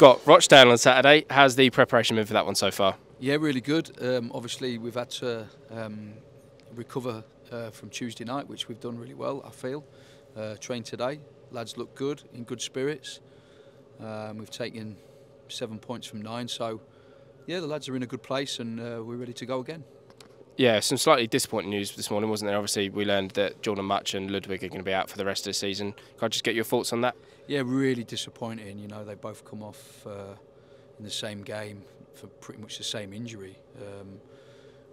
Scott, Rochdale on Saturday. How's the preparation been for that one so far? Yeah, really good. Obviously, we've had to recover from Tuesday night, which we've done really well, I feel. Trained today. Lads look good, in good spirits. We've taken 7 points from 9, so yeah, the lads are in a good place and we're ready to go again. Yeah, some slightly disappointing news this morning, wasn't there? Obviously, we learned that Jordan Much and Ludwig are going to be out for the rest of the season. Can I just get your thoughts on that? Yeah, really disappointing. You know, they both come off in the same game for pretty much the same injury,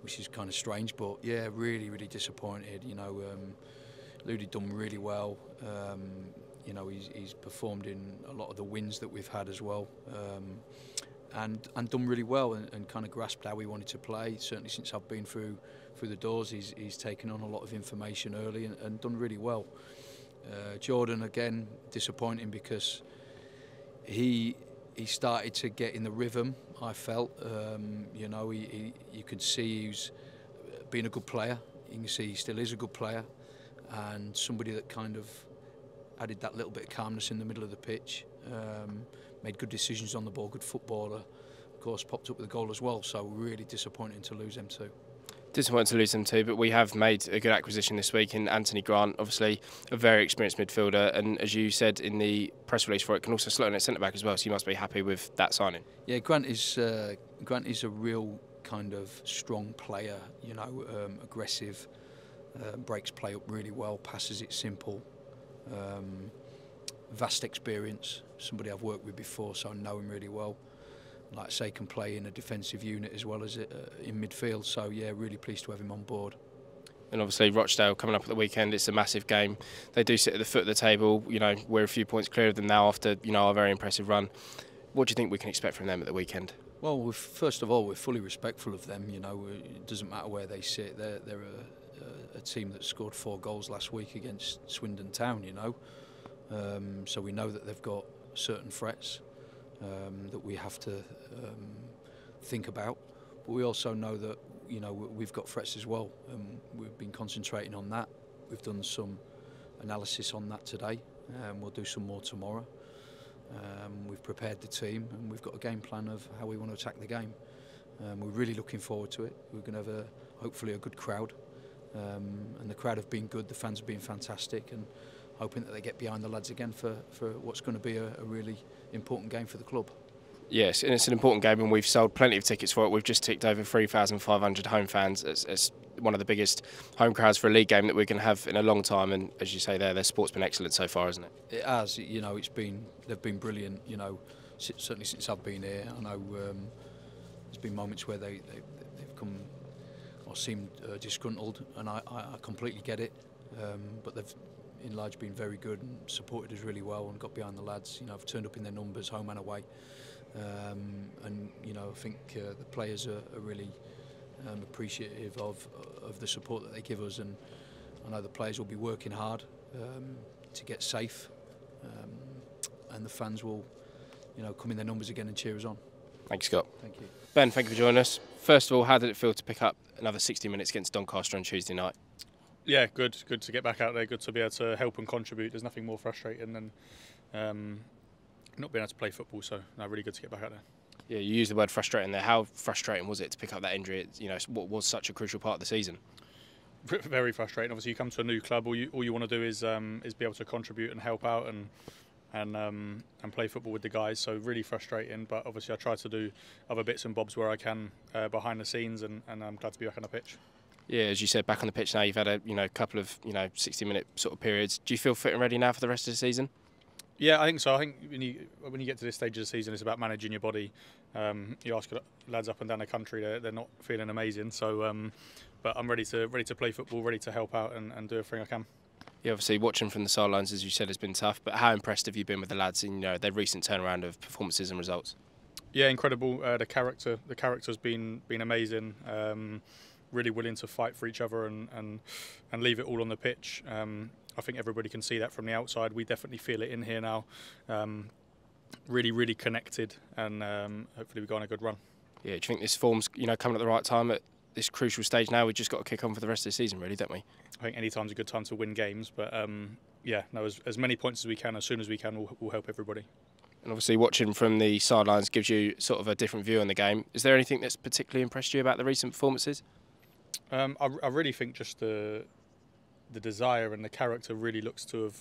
which is kind of strange. But yeah, really, really disappointed. You know, Ludi done really well. You know, he's performed in a lot of the wins that we've had as well. And done really well and kind of grasped how we wanted to play. Certainly since I've been through the doors, he's taken on a lot of information early and done really well. Jordan, again, disappointing because he started to get in the rhythm, I felt. You know, you could see he was being a good player. You can see he still is a good player and somebody that kind of added that little bit of calmness in the middle of the pitch. Made good decisions on the ball, good footballer. Of course, popped up with a goal as well, so really disappointing to lose them too. Disappointing to lose them too, but we have made a good acquisition this week in Anthony Grant, obviously a very experienced midfielder, and as you said in the press release for it, can also slot in at centre-back as well, so you must be happy with that signing. Yeah, Grant is a real kind of strong player, you know, aggressive, breaks play up really well, passes it simple. Vast experience, somebody I've worked with before, so I know him really well. Like I say, can play in a defensive unit as well as in midfield, so yeah, really pleased to have him on board. And obviously Rochdale coming up at the weekend, it's a massive game. They do sit at the foot of the table, you know, we're a few points clear of them now after, you know, our very impressive run. What do you think we can expect from them at the weekend? Well, first of all, we're fully respectful of them, you know, it doesn't matter where they sit, they're a team that scored 4 goals last week against Swindon Town, you know. So we know that they've got certain threats that we have to think about, but we also know that, you know, we've got threats as well, and we've been concentrating on that. We've done some analysis on that today, and we'll do some more tomorrow. We've prepared the team, and we've got a game plan of how we want to attack the game. We're really looking forward to it. We're going to have hopefully a good crowd, and the crowd have been good. The fans have been fantastic, and hoping that they get behind the lads again for what's going to be a really important game for the club. Yes, and it's an important game, and we've sold plenty of tickets for it. We've just ticked over 3,500 home fans. It's one of the biggest home crowds for a league game that we're going to have in a long time, and as you say there, their sport's been excellent so far, hasn't it? It has. You know, they've been brilliant. You know, certainly since I've been here. I know there's been moments where they've come or seemed disgruntled, and I completely get it. But they've in large been very good and supported us really well and got behind the lads. You know, have turned up in their numbers, home and away. And you know, I think the players are really appreciative of the support that they give us, and I know the players will be working hard to get safe, and the fans will, you know, come in their numbers again and cheer us on. Thank you, Scott. Thank you. Ben, thank you for joining us. First of all, how did it feel to pick up another 60 minutes against Doncaster on Tuesday night? Yeah, good to get back out there, good to be able to help and contribute. There's nothing more frustrating than not being able to play football, so no, really good to get back out there. Yeah, you used the word frustrating there. How frustrating was it to pick up that injury? You know, what was such a crucial part of the season? Very frustrating. Obviously, you come to a new club, all you want to do is be able to contribute and help out and play football with the guys. So really frustrating, but obviously I try to do other bits and bobs where I can behind the scenes, and I'm glad to be back on the pitch. Yeah, as you said, back on the pitch now. You've had a couple of 60-minute sort of periods. Do you feel fit and ready now for the rest of the season? Yeah, I think so. I think when you get to this stage of the season, it's about managing your body. You ask lads up and down the country, they're not feeling amazing. So, but I'm ready to play football, ready to help out and do everything I can. Yeah, obviously watching from the sidelines, as you said, has been tough. But how impressed have you been with the lads in their recent turnaround of performances and results? Yeah, incredible. The character's been amazing. Really willing to fight for each other and leave it all on the pitch. I think everybody can see that from the outside. We definitely feel it in here now. Really connected, and hopefully we go on a good run. Yeah, do you think this form's coming at the right time at this crucial stage now? We've just got to kick on for the rest of the season, really, don't we? I think any time's a good time to win games, but yeah, no, as many points as we can, as soon as we can, will help everybody. And obviously watching from the sidelines gives you sort of a different view on the game. Is there anything that's particularly impressed you about the recent performances? I really think just the desire and the character really looks to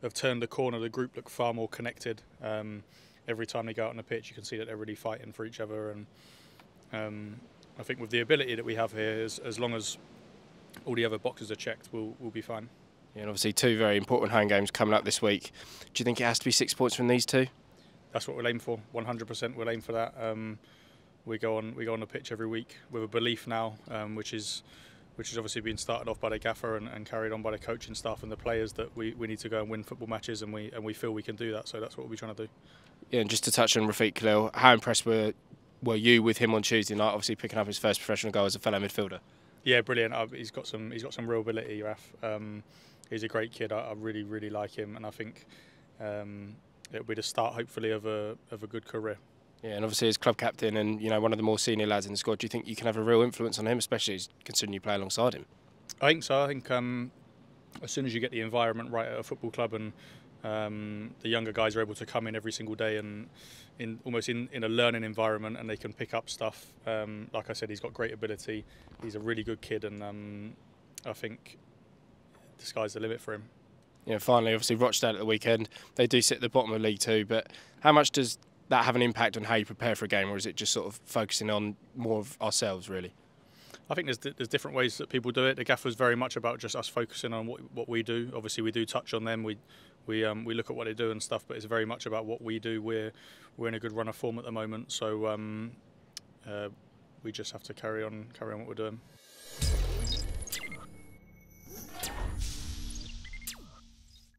have turned the corner. The group look far more connected. Every time they go out on the pitch, you can see that they're really fighting for each other. And I think with the ability that we have here, as long as all the other boxes are checked, we'll be fine. Yeah, and obviously 2 very important home games coming up this week. Do you think it has to be 6 points from these 2? That's what we'll aim for. 100% we'll aim for that. We go on the pitch every week with a belief now, which is obviously being started off by the gaffer and carried on by the coaching staff and the players, that we need to go and win football matches, and we feel we can do that. So that's what we'll be trying to do. Yeah, and just to touch on Rafiq Khalil, how impressed were you with him on Tuesday night? Obviously picking up his first professional goal as a fellow midfielder. Yeah, brilliant. He's got some real ability, Raf. He's a great kid. I really like him, and I think it'll be the start, hopefully, of a good career. Yeah, and obviously as club captain and one of the more senior lads in the squad, do you think you can have a real influence on him, especially considering you play alongside him? I think so. I think as soon as you get the environment right at a football club, and the younger guys are able to come in every single day and almost in a learning environment, and they can pick up stuff. Like I said, he's got great ability. He's a really good kid, and I think the sky's the limit for him. Yeah, finally, obviously Rochdale at the weekend, they do sit at the bottom of League Two, but how much does that have an impact on how you prepare for a game, or is it just sort of focusing on more of ourselves, really? I think there's different ways that people do it. The gaffer's very much about just us focusing on what we do. Obviously, we do touch on them. We look at what they do and stuff, but it's very much about what we do. We're in a good run of form at the moment, so we just have to carry on what we're doing.